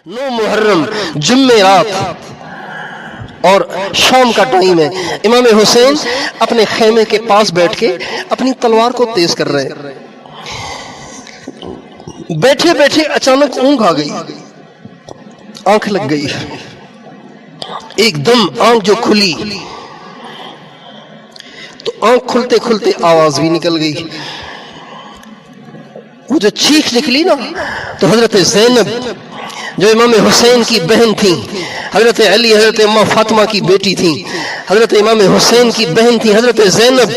9 محرم جمعے رات اور شام کا ٹائم ہے. امام حسین اپنے خیمے کے پاس بیٹھ کے اپنی تلوار کو تیز کر رہے ہیں. بیٹھے بیٹھے اچانک اونگ آ گئی, آنکھ لگ گئی. ایک دم آنکھ جو کھلی تو آنکھ کھلتے کھلتے آواز بھی نکل گئی. وہ جو چیخ نکلی نا تو حضرت زینب جو امام حسین کی بہن تھی, حضرت علی حضرت اماں فاطمہ کی بیٹی تھی, حضرت امام حسین کی بہن تھی حضرت زینب,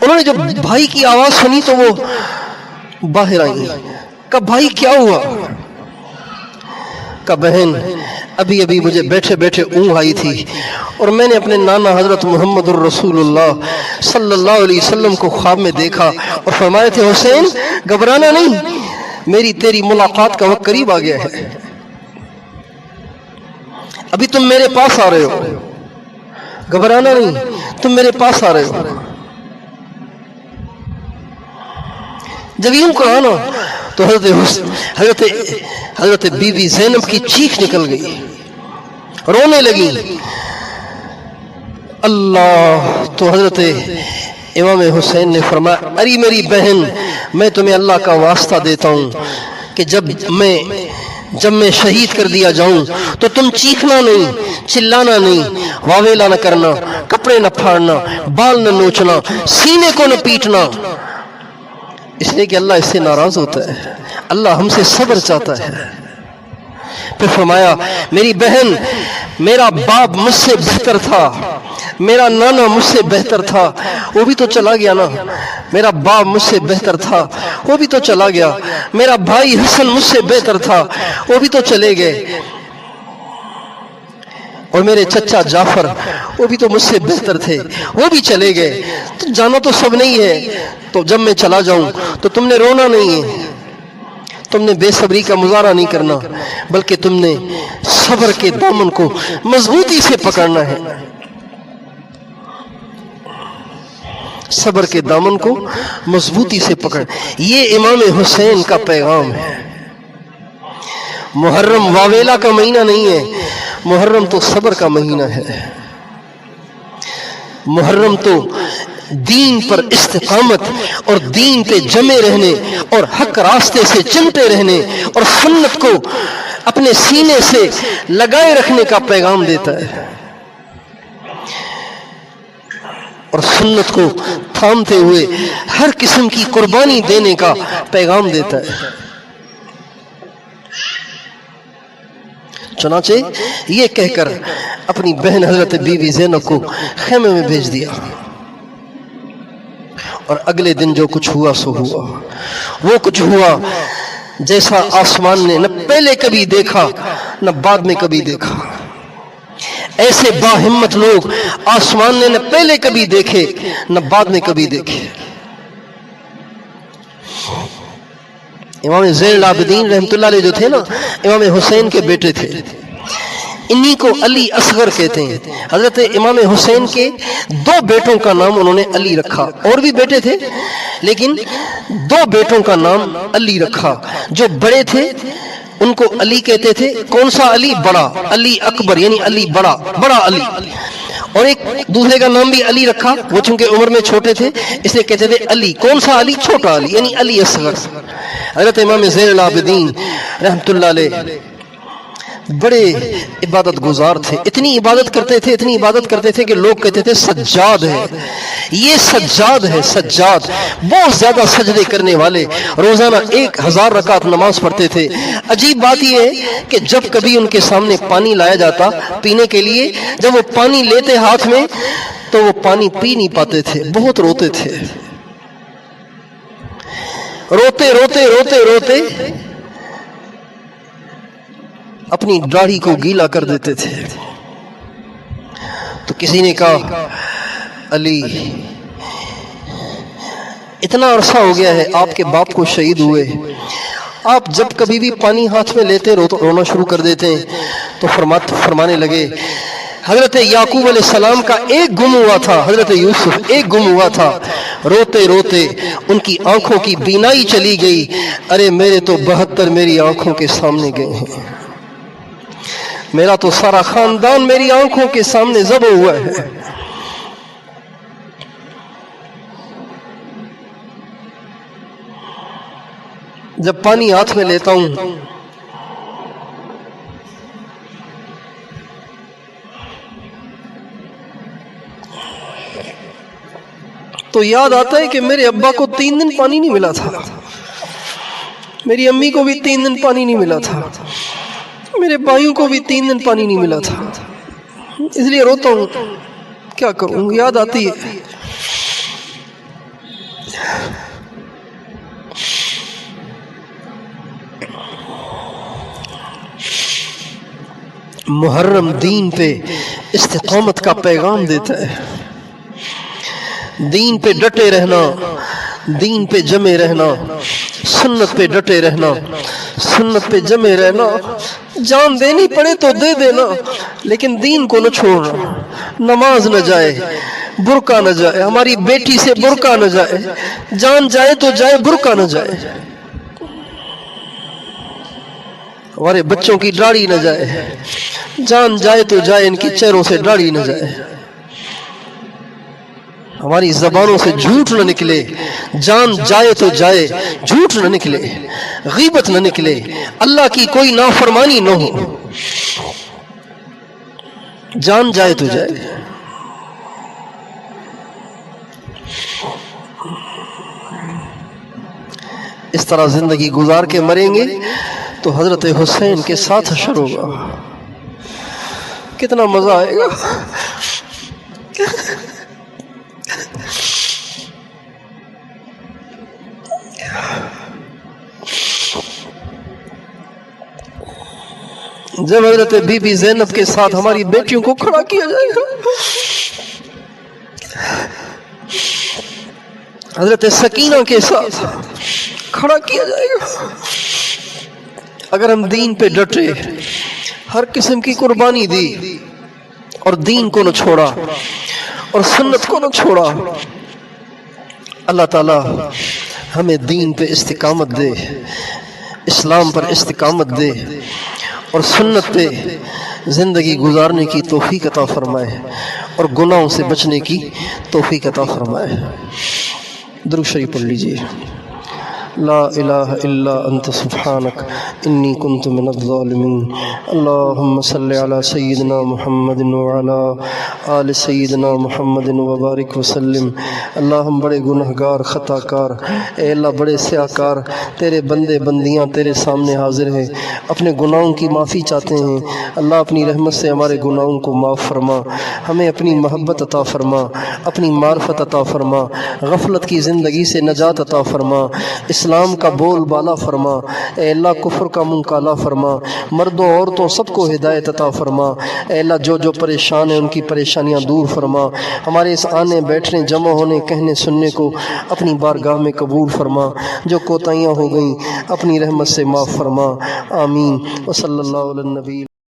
انہوں نے جب بھائی کی آواز سنی تو وہ باہر آئی. کہا بھائی کیا ہوا؟ کہا بہن ابھی ابھی مجھے بیٹھے بیٹھے اونگ آئی تھی اور میں نے اپنے نانا حضرت محمد الرسول اللہ صلی اللہ علیہ وسلم کو خواب میں دیکھا اور فرمائے تھے حسین گھبرانا نہیں, میری تیری ملاقات کا وقت قریب آ گیا ہے, ابھی تم میرے پاس آ رہے ہو, گھبرانا نہیں, تم میرے پاس آ رہے ہو. جب یوں کہا نا تو حضرت بی بی زینب کی چیخ نکل گئی, رونے لگی. اللہ, تو حضرت امام حسین نے فرمایا ارے میری بہن میں تمہیں اللہ کا واسطہ دیتا ہوں کہ جب میں شہید کر دیا جاؤں تو تم چیخنا نہیں, چلانا نہیں, واویلا نہ کرنا, کپڑے نہ پھاڑنا, بال نہ نوچنا, سینے کو نہ پیٹنا, اس لیے کہ اللہ اس سے ناراض ہوتا ہے, اللہ ہم سے صبر چاہتا ہے. پھر فرمایا میری بہن میرا باپ مجھ سے بہتر تھا, میرا نانا مجھ سے بہتر تھا, وہ بھی تو چلا گیا نا. میرا باپ مجھ سے بہتر تھا, وہ بھی تو چلا گیا. میرا بھائی حسن مجھ سے بہتر تھا, وہ بھی تو چلے گئے. اور میرے چچا جعفر وہ بھی تو مجھ سے بہتر تھے, وہ بھی چلے گئے. تو جانا تو سب نہیں ہے, تو جب میں چلا جاؤں تو تم نے رونا نہیں ہے, تم نے بے صبری کا مظاہرہ نہیں کرنا, بلکہ تم نے صبر کے دامن کو مضبوطی سے پکڑنا ہے. صبر کے دامن کو مضبوطی سے پکڑ, یہ امام حسین کا پیغام ہے. محرم واویلا کا مہینہ نہیں ہے, محرم تو صبر کا مہینہ ہے. محرم تو دین پر استقامت اور دین پہ جمے رہنے اور حق راستے سے چلتے رہنے اور سنت کو اپنے سینے سے لگائے رکھنے کا پیغام دیتا ہے, اور سنت کو تھامتے ہوئے ہر قسم کی قربانی دینے کا پیغام دیتا ہے. چنانچہ یہ کہہ کر اپنی بہن حضرت بی بی زینب کو خیمے میں بھیج دیا, اور اگلے دن جو کچھ ہوا سو ہوا. وہ کچھ ہوا جیسا آسمان نے نہ پہلے کبھی دیکھا نہ بعد میں کبھی دیکھا. ایسے باہمت لوگ آسمان نے نہ پہلے کبھی دیکھے نہ بعد میں کبھی دیکھے. امام زین العابدین رحمۃ اللہ علیہ جو تھے نا, امام حسین کے بیٹے تھے, انہی کو علی اصغر کہتے ہیں. حضرت امام حسین کے 2 بیٹوں کا نام انہوں نے علی رکھا, اور بھی بیٹے تھے لیکن 2 بیٹوں کا نام علی رکھا. جو بڑے تھے ان کو علی کہتے تھے. کون سا علی؟ بڑا علی اکبر, یعنی علی بڑا علی. اور ایک دوسرے کا نام بھی علی رکھا, وہ چونکہ عمر میں چھوٹے تھے اس لیے کہتے تھے علی. کون سا علی؟ چھوٹا علی, یعنی علی اصغر. حضرت امام زین العابدین رحمۃ اللہ علیہ بڑے عبادت گزار تھے. اتنی عبادت کرتے تھے کہ لوگ کہتے تھے سجاد ہے, یہ سجاد ہے, سجاد. بہت زیادہ سجدے کرنے والے, روزانہ 1000 رکعت نماز پڑھتے تھے. عجیب بات یہ ہے کہ جب کبھی ان کے سامنے پانی لایا جاتا پینے کے لیے, جب وہ پانی لیتے ہاتھ میں تو وہ پانی پی نہیں پاتے تھے, بہت روتے تھے. روتے اپنی داڑھی کو گیلا کر دیتے تھے. تو کسی نے کہا علی اتنا عرصہ ہو گیا ہے آپ کے باپ کو شہید ہوئے, آپ جب کبھی بھی پانی ہاتھ میں لیتے رونا شروع کر دیتے ہیں. تو فرمانے لگے حضرت یعقوب علیہ السلام کا ایک گم ہوا تھا، حضرت یوسف ایک گم ہوا تھا، روتے روتے ان کی آنکھوں کی بینائی چلی گئی، ارے میرے تو 72 میری آنکھوں کے سامنے گئے ہیں، میرا تو سارا خاندان میری آنکھوں کے سامنے ذبح ہوا ہے۔ جب پانی ہاتھ میں لیتا ہوں تو یاد آتا ہے کہ میرے ابا کو 3 دن پانی نہیں ملا تھا، میری امی کو بھی 3 دن پانی نہیں ملا تھا، میرے بھائیوں کو بھی 3 دن پانی نہیں ملا تھا، اس لیے روتا ہوں، کیا کروں، یاد آتی ہے۔ محرم دین پہ استقامت کا پیغام دیتا ہے، دین پہ ڈٹے رہنا، دین پہ جمے رہنا، سنت پہ ڈٹے رہنا، سنت پہ جمے رہنا، جان دینی پڑے تو دے دینا، لیکن دین کو نہ چھوڑنا، نماز نہ جائے، برقع نہ جائے، ہماری بیٹی سے برقع نہ جائے، جان جائے تو جائے، برقع نہ جائے، ہمارے بچوں کی داڑھی نہ جائے، جان جائے تو جائے، ان کی چہروں سے داڑھی نہ جائے، ہماری زبانوں سے جھوٹ نہ نکلے، جان جائے تو جائے، جھوٹ نہ نکلے، غیبت نہ نکلے، اللہ کی کوئی نافرمانی نہ ہو، جان جائے تو جائے۔ اس طرح زندگی گزار کے مریں گے تو حضرت حسین کے ساتھ حشر ہوگا، کتنا مزہ آئے گا۔ جب حضرت بی بی زینب کے ساتھ ہماری بیٹیوں کو کھڑا کیا جائے گا، حضرت سکینہ کے ساتھ کھڑا کیا جائے گا، اگر ہم دین پہ ڈٹے، ہر قسم کی قربانی دی اور دین کو نہ چھوڑا اور سنت کو نہ چھوڑا، اللہ تعالی ہمیں دین پہ استقامت دے، اسلام پر استقامت دے اور سنت پہ زندگی گزارنے کی توفیق عطا فرمائے اور گناہوں سے بچنے کی توفیق عطا فرمائے۔ درود شریف پڑھ لیجیے۔ لا الہ الا انت سبحانک انی کنت من الظالمین، اللہم صلی علی سیدنا محمد وعلی آل سیدنا محمد وبارک وسلم۔ اللہ ہم بڑے گنہگار خطا کار، اے اللہ بڑے سیاکار، تیرے بندے بندیاں تیرے سامنے حاضر ہیں، اپنے گناہوں کی معافی چاہتے ہیں، اللہ اپنی رحمت سے ہمارے گناہوں کو معاف فرما، ہمیں اپنی محبت عطا فرما، اپنی معرفت عطا فرما، غفلت کی زندگی سے نجات عطا فرما، اسلام کا بول بالا فرما، اے اللہ کفر کا منہ کالا فرما، مردوں عورتوں سب کو ہدایت عطا فرما، اے اللہ جو پریشان ہیں ان کی پریشانیاں دور فرما، ہمارے اس آنے بیٹھنے جمع ہونے کہنے سننے کو اپنی بارگاہ میں قبول فرما، جو کوتاہیاں ہو گئیں اپنی رحمت سے معاف فرما، آمین۔ وصلی اللہ علی النبی۔